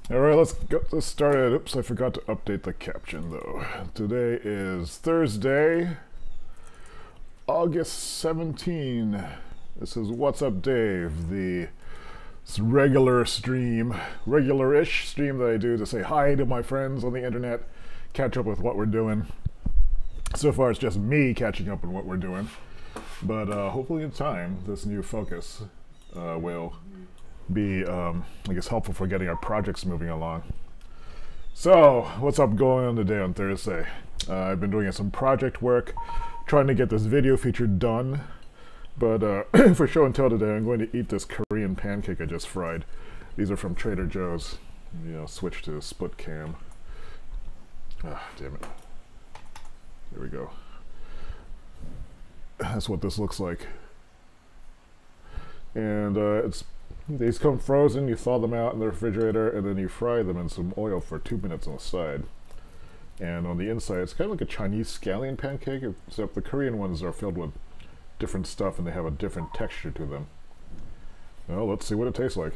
Alright, let's get this started. Oops, I forgot to update the caption though. Today is Thursday, August 17. This is What's Up Dave, the regular-ish stream that I do to say hi to my friends on the internet, catch up with what we're doing. So far it's just me catching up on what we're doing, but hopefully in time this new focus will be, I guess, helpful for getting our projects moving along. So, what's up going on today on Thursday? I've been doing some project work, trying to get this video feature done, but for show and tell today, I'm going to eat this Korean pancake I just fried. These are from Trader Joe's. Switch to split cam. Ah, damn it. There we go. That's what this looks like. And these come frozen, you thaw them out in the refrigerator, and then you fry them in some oil for 2 minutes on the side. And on the inside, it's kind of like a Chinese scallion pancake, except the Korean ones are filled with different stuff and they have a different texture to them. Well, let's see what it tastes like.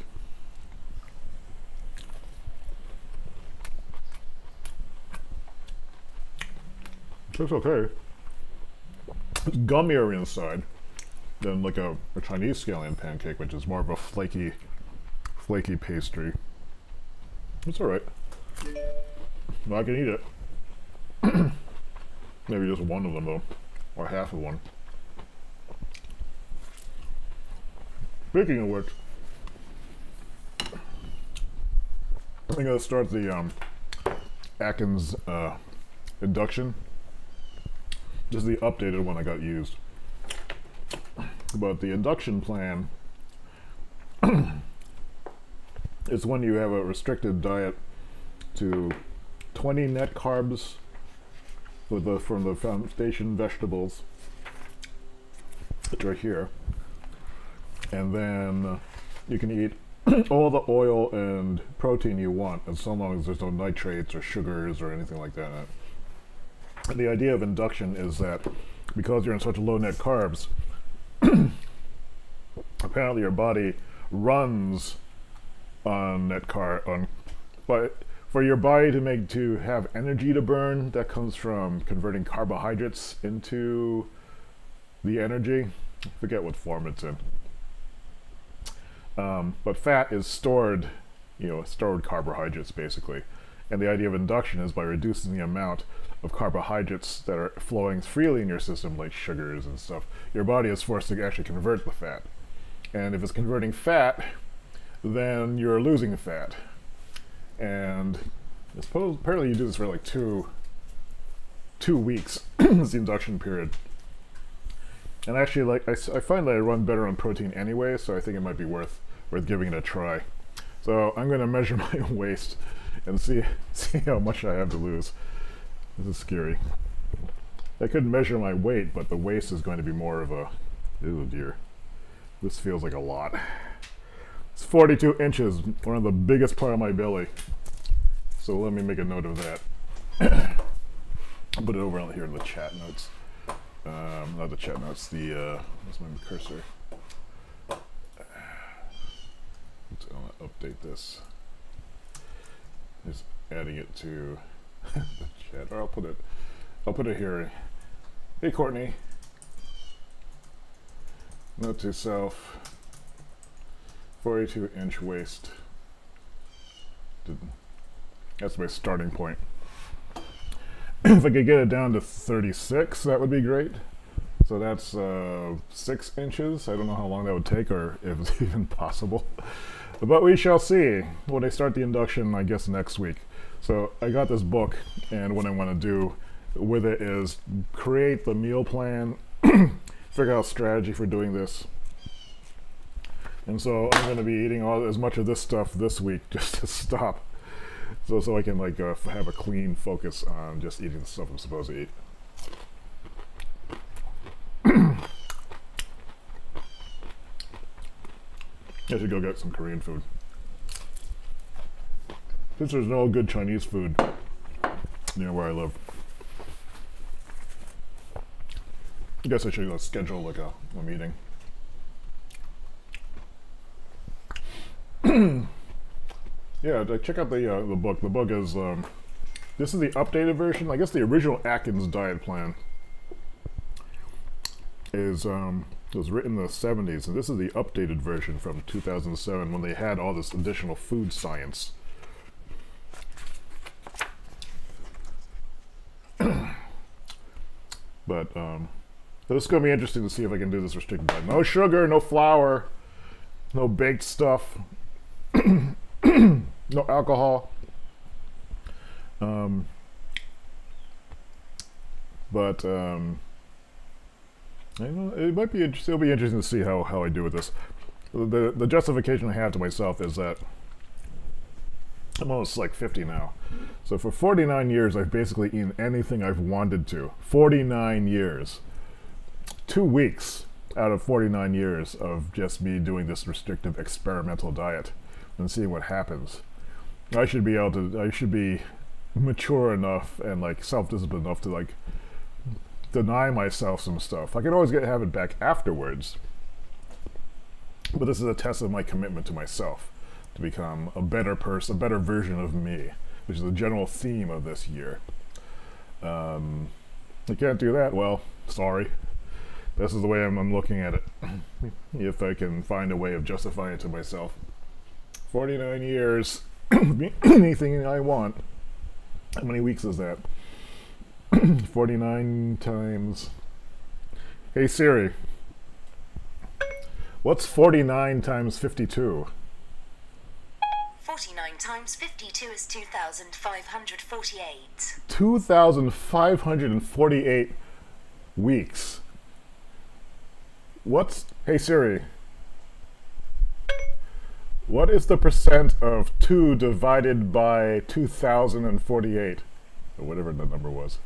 It tastes okay. It's gummier inside than like a Chinese scallion pancake, which is more of a flaky pastry. It's alright. Well, I can eat it. Maybe just one of them though, or half of one. Speaking of which, I'm gonna start the Atkins Induction. Just the updated one I got used. But the induction plan is when you have a restricted diet to 20 net carbs from the foundation vegetables, which are here, and then you can eat all the oil and protein you want, as so long as there's no nitrates or sugars or anything like that in it. And the idea of induction is that because you're in such low net carbs, apparently your body runs on net carb, but for your body to have energy to burn, that comes from converting carbohydrates into the energy. I forget what form it's in. But fat is stored, stored carbohydrates basically. And the idea of induction is by reducing the amount of carbohydrates that are flowing freely in your system, like sugars and stuff, your body is forced to actually convert the fat. And if it's converting fat, then you're losing fat. And I suppose apparently you do this for like two weeks. It's the induction period. And actually, I find that I run better on protein anyway, so I think it might be worth giving it a try. So I'm going to measure my waist and see how much I have to lose. This is scary. I could measure my weight, but the waist is going to be more of a... Oh dear. This feels like a lot. It's 42 inches, one of the biggest part of my belly. So let me make a note of that. I'll put it over here in the chat notes. Not the chat notes, where's my cursor? Let's update this. Just adding it to the chat, or I'll put it here. Hey Courtney. Note to self, 42-inch waist. That's my starting point. If I could get it down to 36, that would be great. So that's 6 inches. I don't know how long that would take, or if it's even possible. But we shall see when I start the induction, I guess next week. So I got this book, and what I want to do with it is create the meal plan, figure out a strategy for doing this. And so I'm going to be eating as much of this stuff this week just to stop. So I can have a clean focus on just eating the stuff I'm supposed to eat. I should go get some Korean food. Since there's no good Chinese food near where I live. I guess I should schedule like a meeting. Yeah, check out the book. The book is this is the updated version. I guess the original Atkins diet plan is was written in the 70s, and this is the updated version from 2007 when they had all this additional food science. But so it's going to be interesting to see if I can do this restricted diet. No sugar, no flour, no baked stuff, no alcohol. But I know it might be it'll be interesting to see how I do with this. The justification I have to myself is that I'm almost like 50 now. So for 49 years, I've basically eaten anything I've wanted to. 49 years. 2 weeks out of 49 years of just me doing this restrictive experimental diet and seeing what happens. I should be mature enough and like self-disciplined enough to like deny myself some stuff. I can always have it back afterwards. But this is a test of my commitment to myself, to become a better person, a better version of me, which is the general theme of this year. I can't do that, well, sorry. This is the way I'm looking at it. If I can find a way of justifying it to myself. 49 years, anything I want. How many weeks is that? 49 times... Hey Siri, what's 49 times 52? 49 times 52 is 2,548. 2,548 weeks. Hey Siri, what is the percent of 2 divided by 2,048? Or whatever the number was.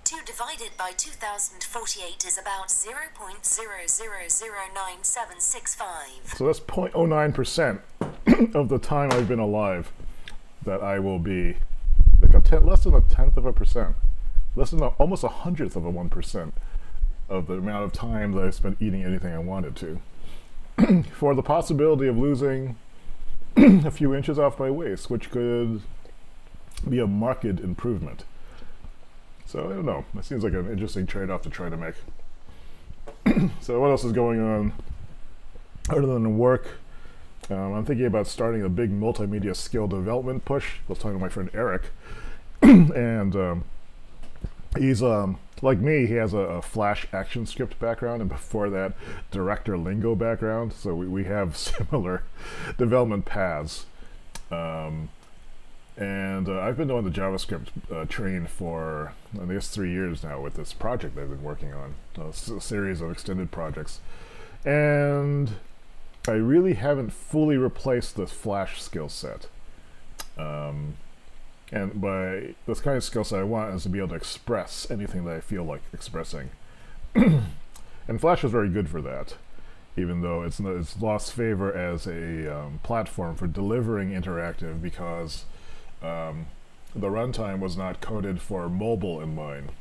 2 divided by 2,048 is about 0.00099765. So that's 0.09% of the time I've been alive that I will be like less than 1/10%, less than almost 1/100th of a 1% of the amount of time that I spent eating anything I wanted to. For the possibility of losing a few inches off my waist, which could be a marked improvement. So I don't know, it seems like an interesting trade-off to try to make. So what else is going on other than work? I'm thinking about starting a big multimedia skill development push. I was talking to my friend Eric, and he's like me, he has a Flash action script background, and before that, director lingo background, so we have similar development paths. And I've been doing the JavaScript train for, I guess, 3 years now with this project I've been working on, a series of extended projects. And I really haven't fully replaced this Flash skill set. And by this kind of skill set I want is to be able to express anything that I feel like expressing. And Flash is very good for that, even though it's lost favor as a platform for delivering interactive because the runtime was not coded for mobile in mind.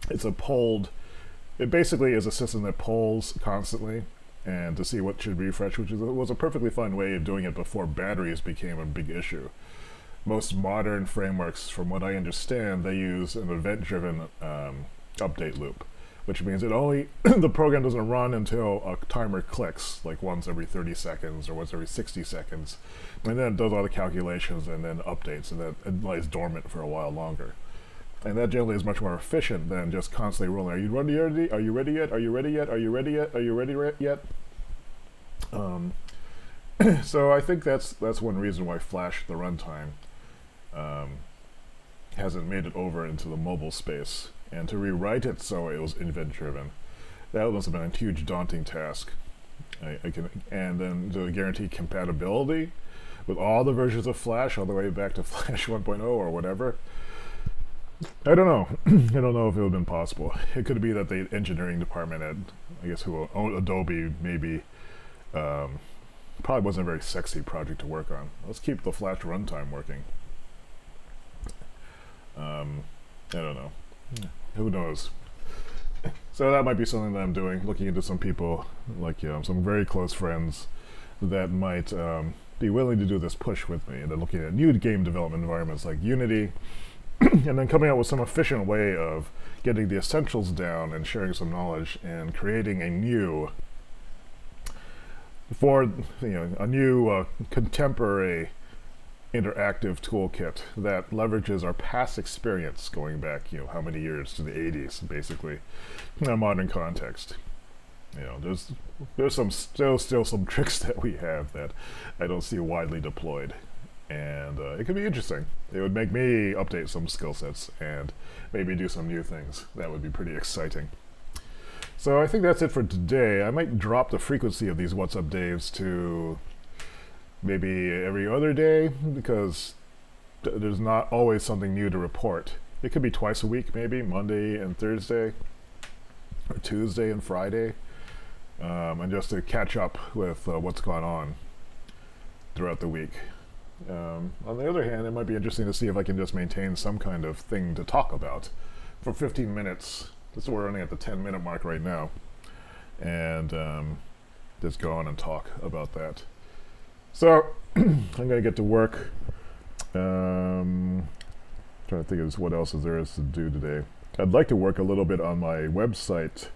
It basically is a system that polls constantly and to see what should refresh, which was a perfectly fine way of doing it before batteries became a big issue. Most modern frameworks, from what I understand, they use an event-driven update loop, which means the program doesn't run until a timer clicks, like once every 30 seconds or once every 60 seconds, and then it does all the calculations and then updates, and then it lies dormant for a while longer. And that generally is much more efficient than just constantly rolling. Are you ready yet? Are you ready yet? Are you ready yet? Are you ready yet? Are you ready yet? So I think that's one reason why Flash, the runtime, hasn't made it over into the mobile space. And to rewrite it so it was event-driven, that must have been a huge daunting task. And then to guarantee compatibility with all the versions of Flash all the way back to Flash 1.0 or whatever. I don't know. I don't know if it would have been possible. It could be that the engineering department at, I guess, who owned Adobe, maybe, probably wasn't a very sexy project to work on. Let's keep the Flash runtime working. I don't know. Who knows? So that might be something that I'm doing, looking into some people, like some very close friends that might be willing to do this push with me, and then looking at new game development environments like Unity, and then coming up with some efficient way of getting the essentials down and sharing some knowledge and creating a new contemporary interactive toolkit that leverages our past experience going back, how many years, to the 80s, basically, in a modern context. There's still some tricks that we have that I don't see widely deployed, and it could be interesting. It would make me update some skill sets and maybe do some new things. That would be pretty exciting. So I think that's it for today. I might drop the frequency of these What's Up Daves to maybe every other day, because there's not always something new to report. It could be twice a week, maybe Monday and Thursday, or Tuesday and Friday, and just to catch up with what's gone on throughout the week. On the other hand, it might be interesting to see if I can just maintain some kind of thing to talk about for 15 minutes. We're running at the 10-minute mark right now, and just go on and talk about that. So I'm going to get to work. Trying to think of what else there is to do today. I'd like to work a little bit on my website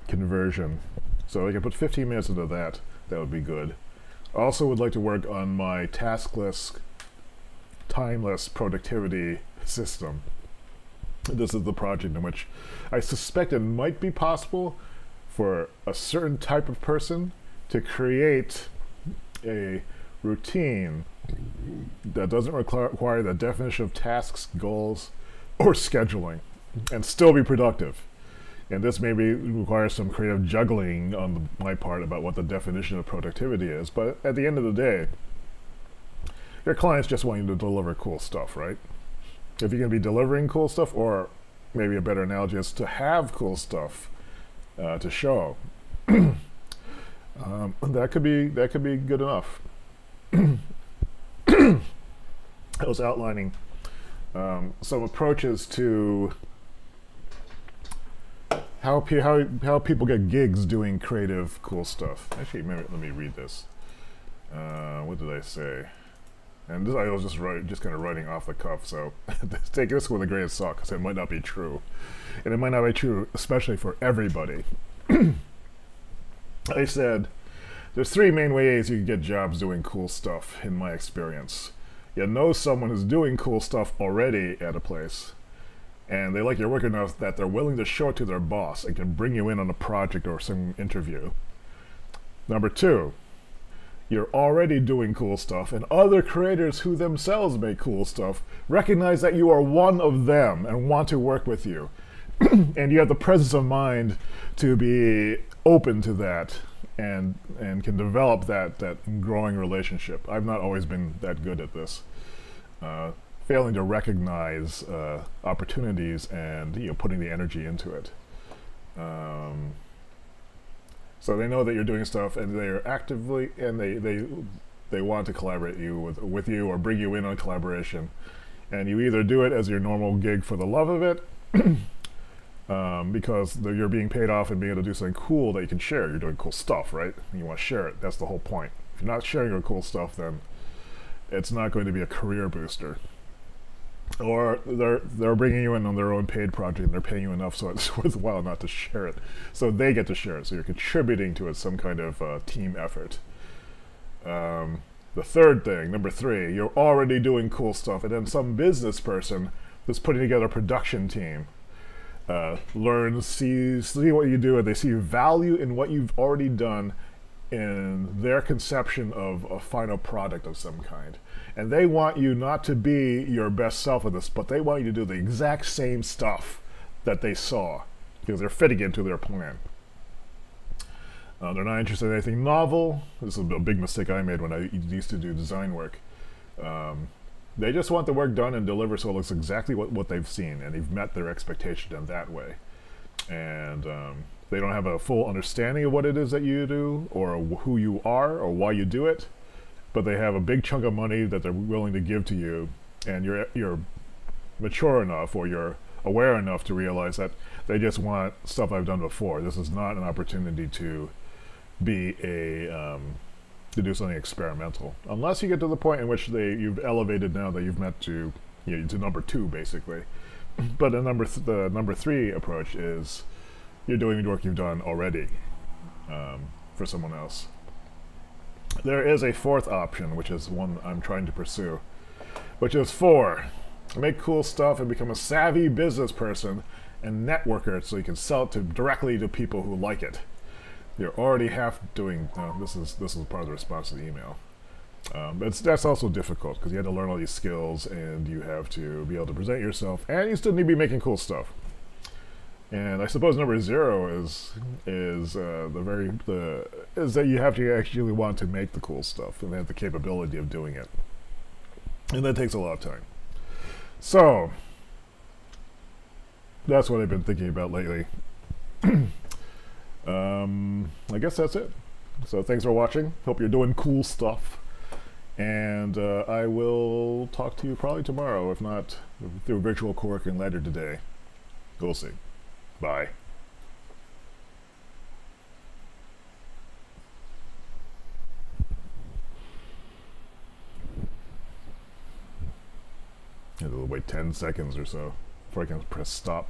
conversion, so I can put 15 minutes into that. That would be good. I also would like to work on my taskless, timeless productivity system. This is the project in which I suspect it might be possible for a certain type of person to create a routine that doesn't require the definition of tasks, goals, or scheduling, and still be productive. And this maybe requires some creative juggling on my part about what the definition of productivity is, but at the end of the day, your clients just want you to deliver cool stuff, right? If you're going to be delivering cool stuff, or maybe a better analogy is to have cool stuff to show, that could be good enough. I was outlining some approaches to how people get gigs doing creative, cool stuff. Actually, let me read this. What did I say? And this, I was just kind of writing off the cuff, so take this with a grain of salt, because it might not be true. And it might not be true, especially for everybody. I said, there's 3 main ways you can get jobs doing cool stuff, in my experience. You know someone who's doing cool stuff already at a place, and they like your work enough that they're willing to show it to their boss and can bring you in on a project or some interview. Number 2, you're already doing cool stuff, and other creators who themselves make cool stuff recognize that you are one of them and want to work with you. And you have the presence of mind to be open to that and can develop that growing relationship. I've not always been that good at this. Failing to recognize opportunities and putting the energy into it. So they know that you're doing stuff, and they're actively, and they want to collaborate with you or bring you in on collaboration. And you either do it as your normal gig for the love of it, because you're being paid off and being able to do something cool that you can share. You're doing cool stuff, right? And you want to share it. That's the whole point. If you're not sharing your cool stuff, then it's not going to be a career booster. Or they're bringing you in on their own paid project, and they're paying you enough so it's worthwhile not to share it. So they get to share it. So you're contributing to it, some kind of team effort. The third thing, number 3, you're already doing cool stuff, and then some business person that's putting together a production team learns, see what you do, and they see value in what you've already done in their conception of a final product of some kind. And they want you not to be your best self in this, but they want you to do the exact same stuff that they saw, because they're fitting into their plan. They're not interested in anything novel. This is a big mistake I made when I used to do design work. They just want the work done and deliver so it looks exactly what they've seen, and they've met their expectation in that way. And they don't have a full understanding of what it is that you do, or who you are, or why you do it, but they have a big chunk of money that they're willing to give to you, and you're mature enough, or you're aware enough to realize that they just want stuff I've done before. This is not an opportunity to be a to do something experimental, unless you get to the point in which you've elevated now that you've met to to number 2 basically. But the number 3 approach is you're doing work you've done already for someone else. There is a 4th option, which is one I'm trying to pursue, which is 4. Make cool stuff and become a savvy business person and networker so you can sell it directly to people who like it. You're already half doing. This is part of the response to the email. But that's also difficult because you have to learn all these skills and you have to be able to present yourself, and you still need to be making cool stuff. And I suppose number 0 is that you have to actually want to make the cool stuff and have the capability of doing it, and that takes a lot of time. So that's what I've been thinking about lately. I guess that's it. So thanks for watching. Hope you're doing cool stuff. And I will talk to you probably tomorrow, if not through virtual co-working later today. We'll see. Bye. I have to wait 10 seconds or so before I can press stop.